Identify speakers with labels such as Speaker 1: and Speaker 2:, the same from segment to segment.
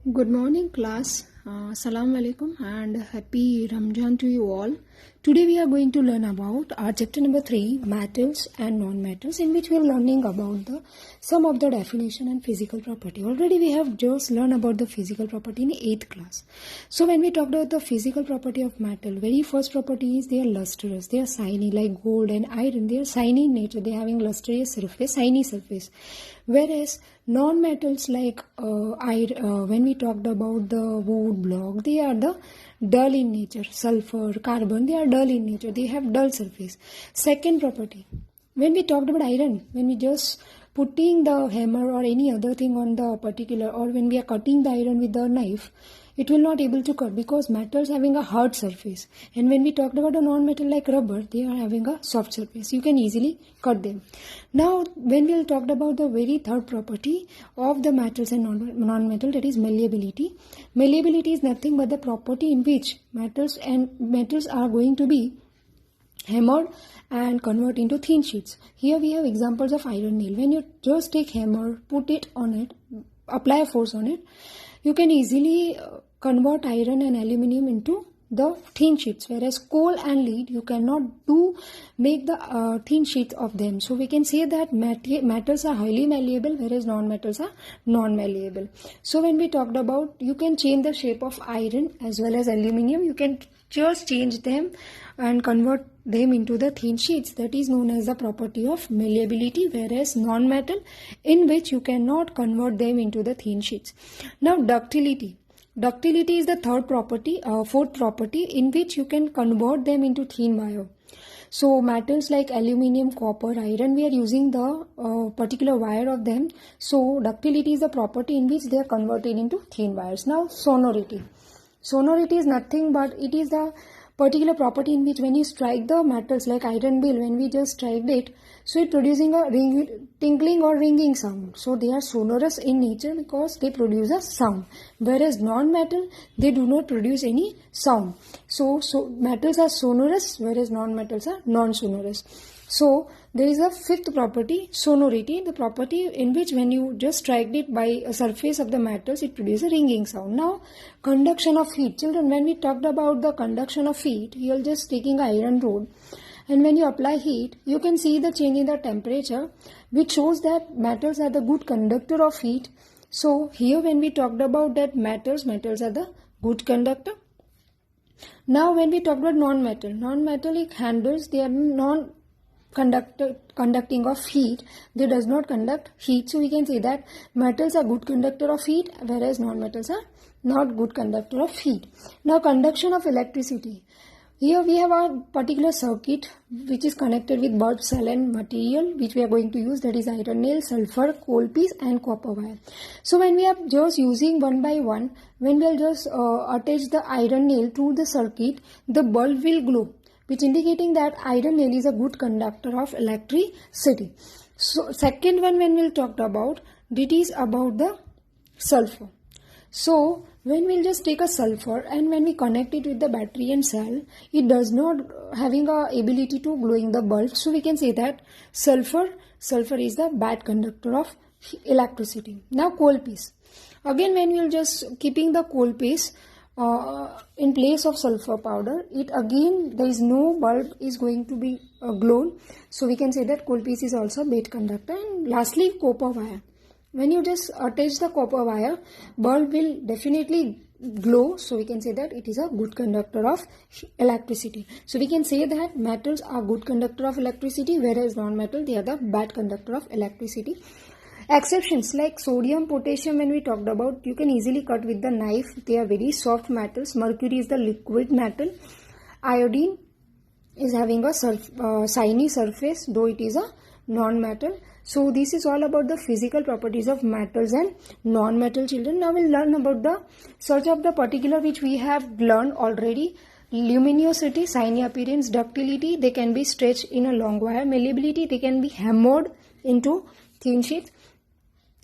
Speaker 1: Good morning, class. Assalamu alaikum and happy Ramjan to you all. Today we are going to learn about our chapter number 3, metals and non-metals, in which we are learning about some of the definition and physical property. Already we have just learned about the physical property in 8th class. So when we talked about the physical property of metal, very first property is they are lustrous, they are shiny like gold and iron. They are shiny in nature, they are having lustrous surface, shiny surface. Whereas non-metals like when we talked about the wood block, they are the dull in nature. Sulfur, carbon, they are dull in nature, they have dull surface. Second property, when we talked about iron, when we just putting the hammer or any other thing on the particular, or when we are cutting the iron with the knife, it will not able to cut because metals having a hard surface. And when we talked about a non-metal like rubber, they are having a soft surface, you can easily cut them. Now when we talked about the very third property of the metals and non-metal, that is malleability. Malleability is nothing but the property in which metals are going to be hammered and convert into thin sheets. Here we have examples of iron nail. When you just take hammer, put it on it, apply a force on it, you can easily convert iron and aluminium into the thin sheets, whereas coal and lead you cannot make the thin sheets of them. So we can say that metals are highly malleable, whereas non-metals are non-malleable. So when we talked about, you can change the shape of iron as well as aluminium, you can just change them and convert them into the thin sheets. That is known as the property of malleability, whereas non-metal, in which you cannot convert them into the thin sheets. Now ductility. Ductility is the fourth property in which you can convert them into thin wire. So metals like aluminium, copper, iron, we are using the particular wire of them. So ductility is the property in which they are converted into thin wires. Now sonority. Sonority is nothing but it is the particular property in which when you strike the metals like iron bill, when we just strike it, so it producing a tinkling or ringing sound. So they are sonorous in nature because they produce a sound, whereas non-metal, they do not produce any sound. So metals are sonorous, whereas non-metals are non-sonorous. So there is a fifth property, sonority, the property in which when you just strike it by a surface of the metals, it produces a ringing sound. Now conduction of heat. Children, when we talked about the conduction of heat, you are just taking an iron rod, and when you apply heat, you can see the change in the temperature, which shows that metals are the good conductor of heat. So here when we talked about that metals are the good conductor. Now when we talk about non-metallic handles, they are conducting of heat, they does not conduct heat. So we can say that metals are good conductor of heat, whereas non-metals are not good conductor of heat. Now conduction of electricity. Here we have a particular circuit which is connected with bulb cell and material which we are going to use, that is iron nail, sulfur, coal piece and copper wire. So when we are just using one by one, when we will just attach the iron nail to the circuit, the bulb will glow, which indicating that iron nail is a good conductor of electricity. So second one, when we'll talk about, it is about the sulfur. So when we'll just take a sulfur and when we connect it with the battery and cell, it does not having a ability to glowing the bulb. So we can say that sulfur is the bad conductor of electricity. Now coal piece. Again, when we'll just keeping the coal piece in place of sulfur powder, it again there is no bulb is going to be glown. So we can say that coal piece is also bad conductor. And lastly, copper wire. When you just attach the copper wire, bulb will definitely glow. So we can say that it is a good conductor of electricity. So we can say that metals are good conductor of electricity, whereas non-metal, they are the bad conductor of electricity. Exceptions like sodium, potassium, when we talked about, you can easily cut with the knife. They are very soft metals. Mercury is the liquid metal. Iodine is having a shiny surface, though it is a non-metal. So this is all about the physical properties of metals and non-metal, children. Now we'll learn about the search of the particular which we have learned already. Luminosity, shiny appearance, ductility, they can be stretched in a long wire. Malleability, they can be hammered into thin sheets.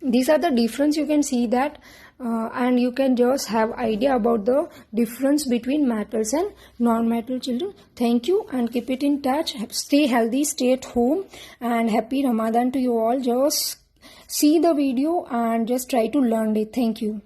Speaker 1: These are the difference, you can see that and you can just have idea about the difference between metals and non-metal, children. Thank you and keep it in touch. Stay healthy, stay at home, and happy Ramadan to you all. Just see the video and just try to learn it. Thank you.